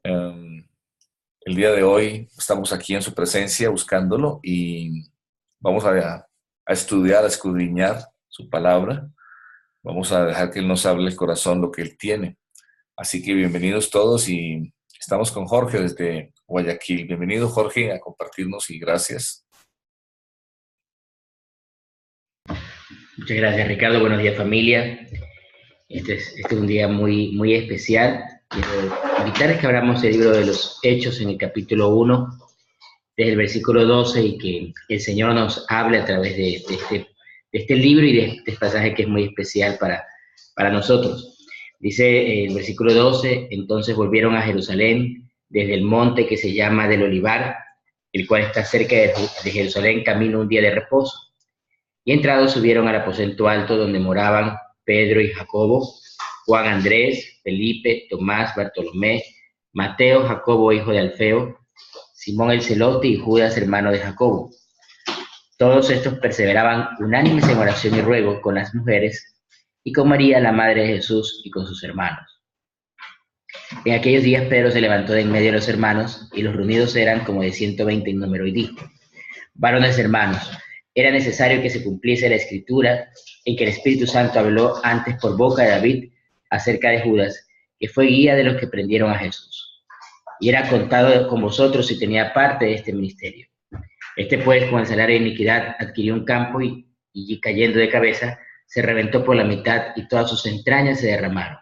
Em, el día de hoy estamos aquí en su presencia buscándolo y vamos a estudiar, a escudriñar su palabra. Vamos a dejar que Él nos hable el corazón, lo que Él tiene. Así que bienvenidos todos y estamos con Jorge desde Guayaquil. Bienvenido, Jorge, a compartirnos y gracias. Muchas gracias, Ricardo. Buenos días, familia. Este es un día muy especial. Quiero invitarles que abramos el libro de los Hechos en el capítulo 1, desde el versículo 12, y que el Señor nos hable a través de este libro y de este pasaje que es muy especial para nosotros. Dice el versículo 12: entonces volvieron a Jerusalén desde el monte que se llama del Olivar, el cual está cerca de Jerusalén, camino un día de reposo. Y entrados subieron al aposento alto donde moraban Pedro y Jacobo, Juan, Andrés, Felipe, Tomás, Bartolomé, Mateo, Jacobo, hijo de Alfeo, Simón el celote y Judas, hermano de Jacobo. Todos estos perseveraban unánimes en oración y ruego con las mujeres y con María, la madre de Jesús, y con sus hermanos. En aquellos días Pedro se levantó de en medio de los hermanos, y los reunidos eran como de 120 en número, y dijo: varones hermanos, era necesario que se cumpliese la escritura en que el Espíritu Santo habló antes por boca de David acerca de Judas, que fue guía de los que prendieron a Jesús. Y era contado con vosotros y tenía parte de este ministerio. Este pues, con el salario de iniquidad, adquirió un campo y cayendo de cabeza, se reventó por la mitad y todas sus entrañas se derramaron.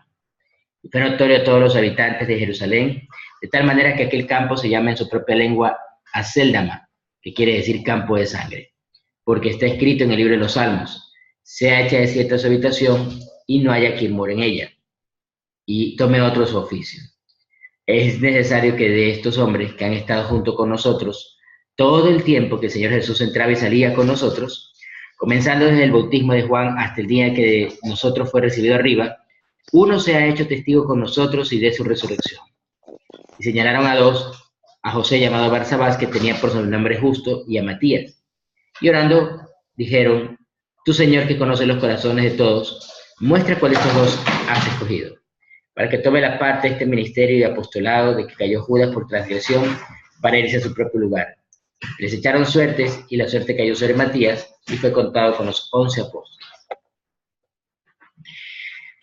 Y fue notorio a todos los habitantes de Jerusalén, de tal manera que aquel campo se llama en su propia lengua Aceldama, que quiere decir campo de sangre, porque está escrito en el libro de los Salmos: sea hecha desierta su habitación y no haya quien more en ella, y tome otro su oficio. Es necesario que de estos hombres que han estado junto con nosotros todo el tiempo que el Señor Jesús entraba y salía con nosotros, comenzando desde el bautismo de Juan hasta el día que de nosotros fue recibido arriba, uno se ha hecho testigo con nosotros y de su resurrección. Y señalaron a dos: a José, llamado Barsabás, que tenía por sobrenombre Justo, y a Matías. Y orando, dijeron: tú, Señor, que conoces los corazones de todos, muestra cuál de estos dos has escogido, para que tome la parte de este ministerio y apostolado de que cayó Judas por transgresión, para irse a su propio lugar. Les echaron suertes, y la suerte cayó sobre Matías, y fue contado con los 11 apóstoles.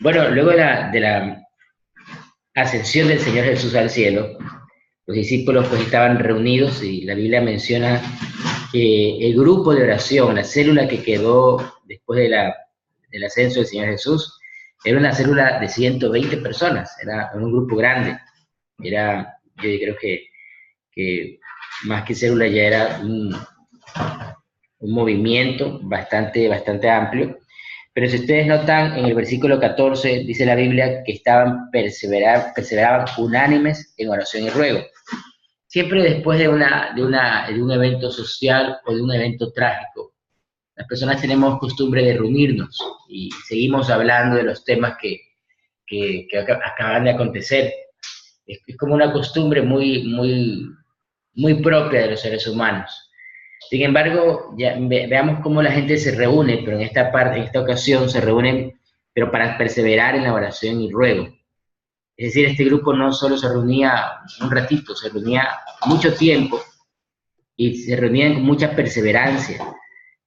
Bueno, luego de la ascensión del Señor Jesús al cielo, los discípulos pues estaban reunidos, y la Biblia menciona que el grupo de oración, la célula que quedó después del ascenso del Señor Jesús, era una célula de 120 personas, era un grupo grande. Yo creo que más que célula ya era un movimiento bastante amplio. Pero si ustedes notan, en el versículo 14 dice la Biblia que perseveraban unánimes en oración y ruego. Siempre después de un evento social o de un evento trágico, las personas tenemos costumbre de reunirnos y seguimos hablando de los temas que acaban de acontecer. Es como una costumbre muy propia de los seres humanos. Sin embargo, veamos cómo la gente se reúne, pero en esta ocasión se reúnen, pero para perseverar en la oración y ruego. Es decir, este grupo no solo se reunía un ratito, se reunía mucho tiempo y se reunían con mucha perseverancia.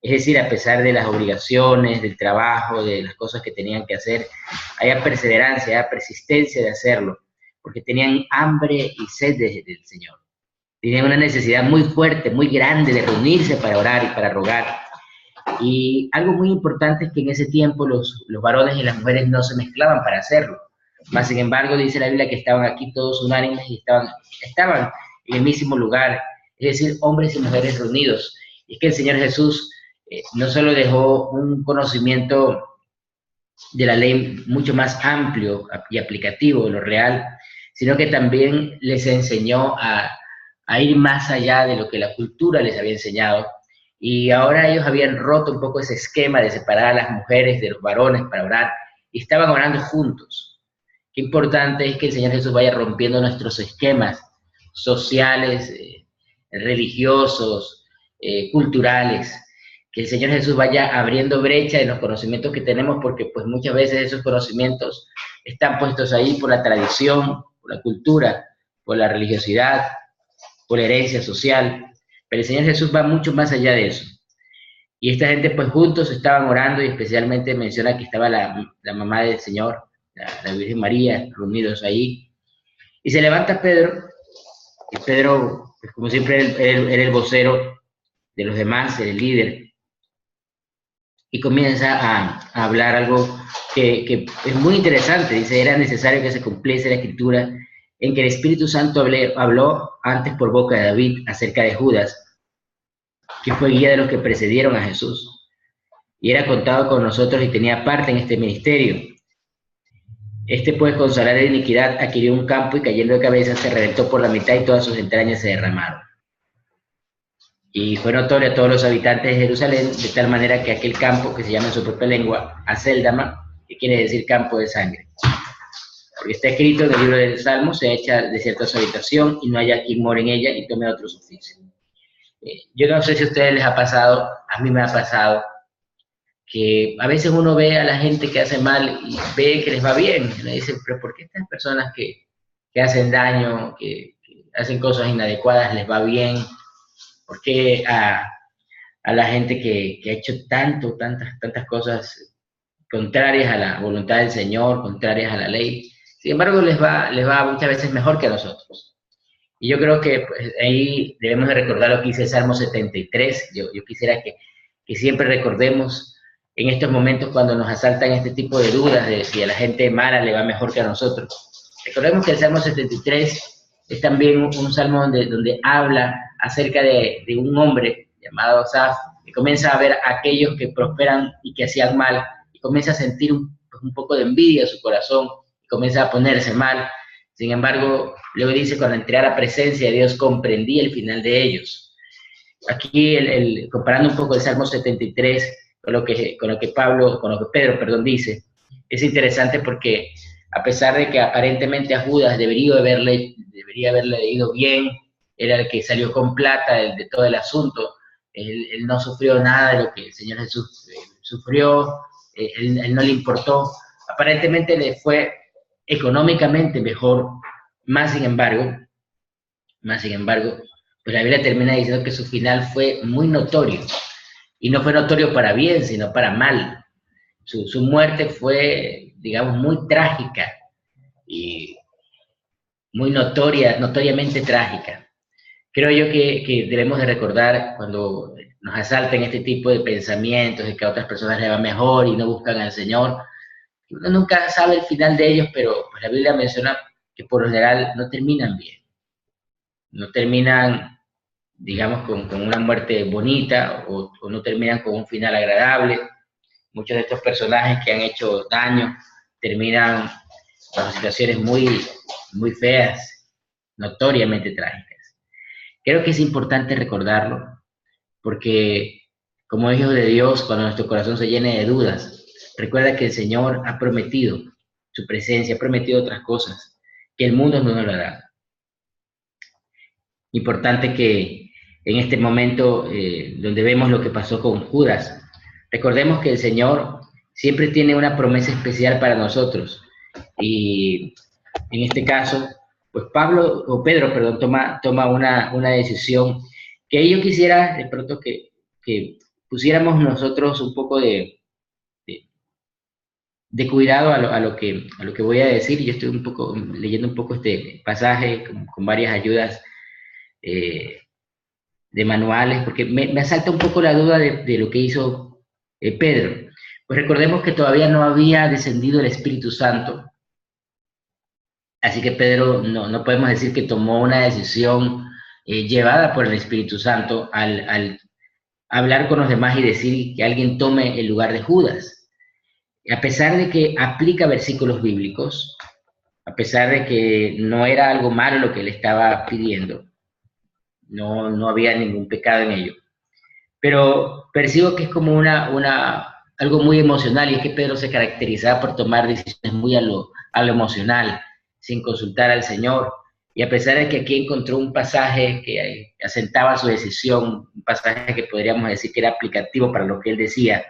Es decir, a pesar de las obligaciones, del trabajo, de las cosas que tenían que hacer, había perseverancia, había persistencia de hacerlo, porque tenían hambre y sed del Señor. Tenían una necesidad muy fuerte, muy grande de reunirse para orar y para rogar. Y algo muy importante es que en ese tiempo los varones y las mujeres no se mezclaban para hacerlo. Mas, sin embargo, dice la Biblia que estaban aquí todos unánimes y estaban en el mismo lugar, es decir, hombres y mujeres reunidos. Y es que el Señor Jesús no solo dejó un conocimiento de la ley mucho más amplio y aplicativo de lo real, sino que también les enseñó a ir más allá de lo que la cultura les había enseñado. Y ahora ellos habían roto un poco ese esquema de separar a las mujeres de los varones para orar, y estaban orando juntos. Qué importante es que el Señor Jesús vaya rompiendo nuestros esquemas sociales, religiosos, culturales, que el Señor Jesús vaya abriendo brecha en los conocimientos que tenemos, porque pues muchas veces esos conocimientos están puestos ahí por la tradición, por la cultura, por la religiosidad, por la herencia social, pero el Señor Jesús va mucho más allá de eso. Y esta gente pues juntos estaban orando y especialmente menciona que estaba la mamá del Señor, la Virgen María, reunidos ahí. Y se levanta Pedro, y Pedro, pues, como siempre, era el vocero de los demás, era el líder, y comienza a hablar algo que es muy interesante. Dice, era necesario que se cumpliese la escritura en que el Espíritu Santo habló antes por boca de David acerca de Judas, que fue guía de los que precedieron a Jesús, y era contado con nosotros y tenía parte en este ministerio. Este, pues, con salario de iniquidad, adquirió un campo y cayendo de cabeza se reventó por la mitad y todas sus entrañas se derramaron. Y fue notorio a todos los habitantes de Jerusalén, de tal manera que aquel campo, que se llama en su propia lengua, Acéldama, que quiere decir campo de sangre. Porque está escrito en el libro del Salmo, se echa desierta su habitación y no haya quien more en ella y tome otros oficios. Yo no sé si a ustedes les ha pasado, a mí me ha pasado, que a veces uno ve a la gente que hace mal y ve que les va bien. Y uno dice, pero ¿por qué estas personas que hacen daño, que hacen cosas inadecuadas les va bien? ¿Por qué a la gente que ha hecho tantas cosas contrarias a la voluntad del Señor, contrarias a la ley, sin embargo les va muchas veces mejor que a nosotros? Y yo creo que pues, ahí debemos de recordar lo que dice el Salmo 73. Yo quisiera que siempre recordemos en estos momentos cuando nos asaltan este tipo de dudas de si a la gente mala le va mejor que a nosotros. Recordemos que el Salmo 73 es también un salmo donde habla acerca de un hombre llamado Asaf, que comienza a ver a aquellos que prosperan y que hacían mal, y comienza a sentir un poco de envidia en su corazón, y comienza a ponerse mal. Sin embargo, luego dice, cuando entré a la presencia de Dios, comprendí el final de ellos. Aquí, comparando un poco el Salmo 73 con lo que Pedro, perdón, dice, es interesante porque a pesar de que aparentemente a Judas debería haberle ido bien, era el que salió con plata de todo el asunto, él no sufrió nada de lo que el Señor Jesús sufrió, él no le importó, aparentemente le fue económicamente mejor, más sin embargo, pues la Biblia termina diciendo que su final fue muy notorio, y no fue notorio para bien, sino para mal. Su muerte fue, digamos, muy trágica, y muy notoriamente trágica. Creo yo que debemos de recordar cuando nos asaltan este tipo de pensamientos de que a otras personas les va mejor y no buscan al Señor. Uno nunca sabe el final de ellos, pero pues la Biblia menciona que por lo general no terminan bien. No terminan, digamos, con una muerte bonita o no terminan con un final agradable. Muchos de estos personajes que han hecho daño terminan bajo situaciones muy feas, notoriamente trágicas. Creo que es importante recordarlo, porque como hijos de Dios, cuando nuestro corazón se llene de dudas, recuerda que el Señor ha prometido su presencia, ha prometido otras cosas, que el mundo no nos lo hará. Importante que en este momento donde vemos lo que pasó con Judas, recordemos que el Señor siempre tiene una promesa especial para nosotros, y en este caso, pues Pedro, toma una decisión que yo quisiera de pronto que pusiéramos nosotros un poco de cuidado a lo que voy a decir. Yo estoy leyendo un poco este pasaje con varias ayudas de manuales, porque me asalta un poco la duda de lo que hizo Pedro. Pues recordemos que todavía no había descendido el Espíritu Santo. Así que Pedro no podemos decir que tomó una decisión llevada por el Espíritu Santo al hablar con los demás y decir que alguien tome el lugar de Judas. A pesar de que aplica versículos bíblicos, a pesar de que no era algo malo lo que él estaba pidiendo, no había ningún pecado en ello. Pero percibo que es como algo muy emocional, y es que Pedro se caracterizaba por tomar decisiones muy a lo emocional, sin consultar al Señor. Y a pesar de que aquí encontró un pasaje que asentaba su decisión, un pasaje que podríamos decir que era aplicativo para lo que él decía,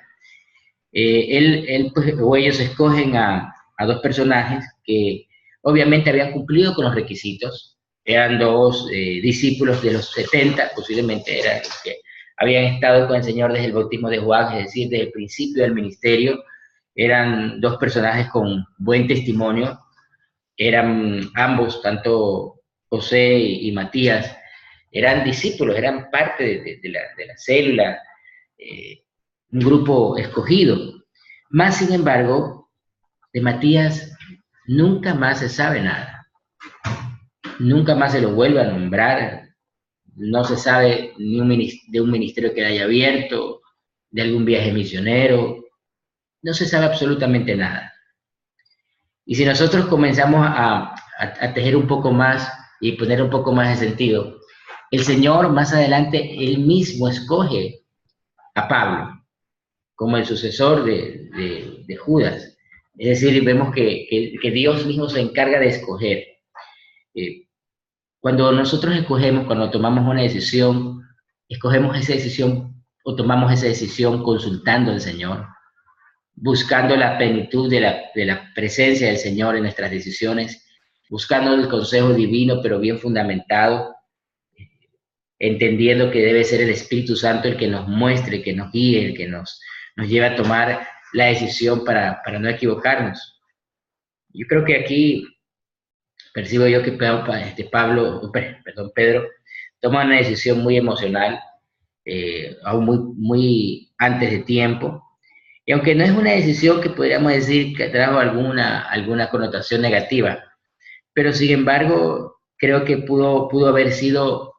ellos escogen a dos personajes que obviamente habían cumplido con los requisitos, eran dos discípulos de los 70, posiblemente eran los que habían estado con el Señor desde el bautismo de Juan, es decir, desde el principio del ministerio. Eran dos personajes con buen testimonio, eran ambos, tanto José y Matías, eran discípulos, eran parte de la célula, un grupo escogido. Más sin embargo, de Matías nunca más se sabe nada, nunca más se lo vuelve a nombrar, no se sabe ni de un ministerio que haya abierto, de algún viaje misionero, no se sabe absolutamente nada. Y si nosotros comenzamos a tejer un poco más y poner un poco más de sentido, el Señor más adelante, Él mismo escoge a Pablo como el sucesor de Judas. Es decir, vemos que Dios mismo se encarga de escoger. Cuando nosotros escogemos, cuando tomamos una decisión, escogemos esa decisión o tomamos esa decisión consultando al Señor, buscando la plenitud de la presencia del Señor en nuestras decisiones, buscando el consejo divino, pero bien fundamentado, entendiendo que debe ser el Espíritu Santo el que nos muestre, que nos guíe, el que nos lleve a tomar la decisión para no equivocarnos. Yo creo que aquí percibo yo que Pedro toma una decisión muy emocional, aún muy antes de tiempo, y aunque no es una decisión que podríamos decir que trajo alguna connotación negativa, pero sin embargo creo que pudo haber sido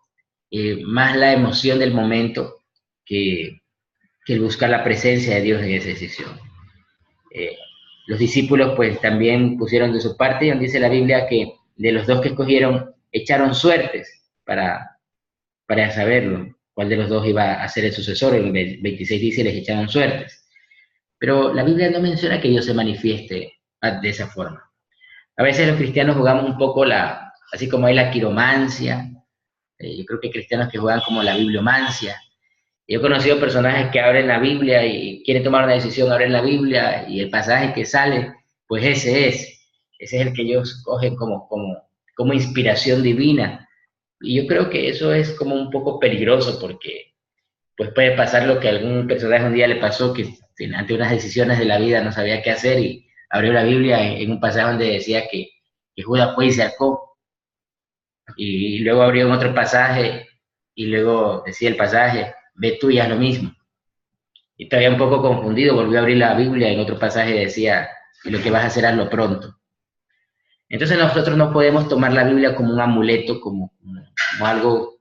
más la emoción del momento que el buscar la presencia de Dios en esa decisión. Los discípulos pues también pusieron de su parte, y donde dice la Biblia que de los dos que escogieron echaron suertes para saberlo, cuál de los dos iba a ser el sucesor. En el 26 dice les echaron suertes. Pero la Biblia no menciona que Dios se manifieste de esa forma. A veces los cristianos jugamos un poco así como hay la quiromancia, yo creo que hay cristianos que juegan como la bibliomancia. Yo he conocido personajes que abren la Biblia y quieren tomar una decisión, abren la Biblia y el pasaje que sale, pues ese es el que ellos cogen como inspiración divina. Y yo creo que eso es como un poco peligroso porque pues puede pasar lo que a algún personaje un día le pasó, que ante unas decisiones de la vida no sabía qué hacer y abrió la Biblia en un pasaje donde decía que Judas fue y se ahorcó. Y luego abrió en otro pasaje y luego decía el pasaje, ve tú y haz lo mismo. Y todavía un poco confundido, volvió a abrir la Biblia, en otro pasaje decía, y lo que vas a hacer hazlo pronto. Entonces nosotros no podemos tomar la Biblia como un amuleto, como algo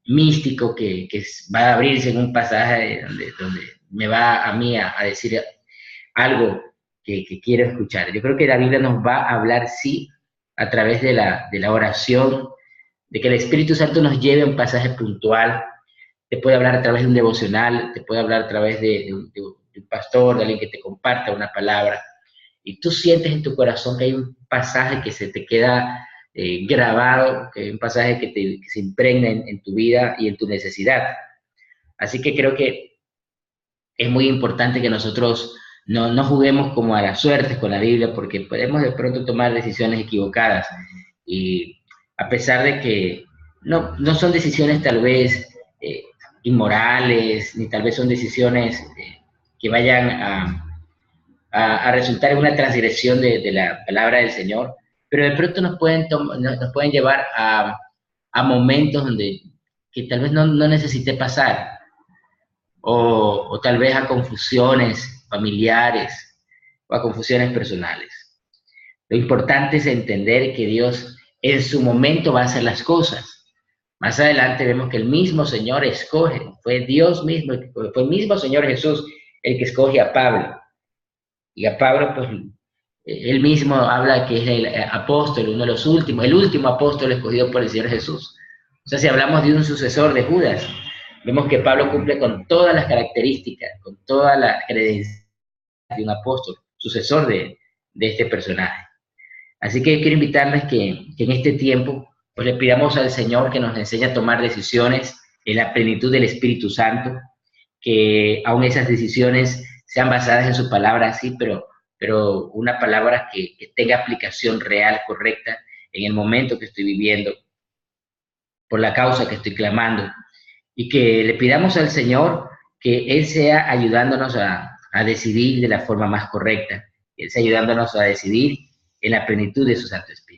místico que va a abrirse en un pasaje donde me va a mí a decir algo que quiero escuchar. Yo creo que la Biblia nos va a hablar, sí, a través de la oración, de que el Espíritu Santo nos lleve a un pasaje puntual. Te puede hablar a través de un devocional, te puede hablar a través de un pastor, de alguien que te comparta una palabra, y tú sientes en tu corazón que hay un pasaje que se te queda grabado, que hay un pasaje que se impregna en tu vida y en tu necesidad. Así que creo que es muy importante que nosotros no juguemos como a la suerte con la Biblia, porque podemos de pronto tomar decisiones equivocadas, y a pesar de que no son decisiones tal vez inmorales, ni tal vez son decisiones que vayan a resultar en una transgresión de la palabra del Señor, pero de pronto nos pueden llevar a momentos donde que tal vez no necesite pasar, o tal vez a confusiones familiares o a confusiones personales. Lo importante es entender que Dios en su momento va a hacer las cosas. Más adelante vemos que el mismo Señor escoge, fue Dios mismo, fue el mismo Señor Jesús el que escoge a Pablo. Y a Pablo, pues, él mismo habla que es el apóstol, uno de los últimos, el último apóstol escogido por el Señor Jesús. O sea, si hablamos de un sucesor de Judas, vemos que Pablo cumple con todas las características, con todas las credenciales de un apóstol, sucesor de este personaje. Así que quiero invitarles que en este tiempo pues le pidamos al Señor que nos enseñe a tomar decisiones en la plenitud del Espíritu Santo, que aún esas decisiones sean basadas en su palabra, sí, pero una palabra que tenga aplicación real, correcta, en el momento que estoy viviendo, por la causa que estoy clamando, y que le pidamos al Señor que Él sea ayudándonos a decidir de la forma más correcta, Él sea ayudándonos a decidir en la plenitud de su Santo Espíritu.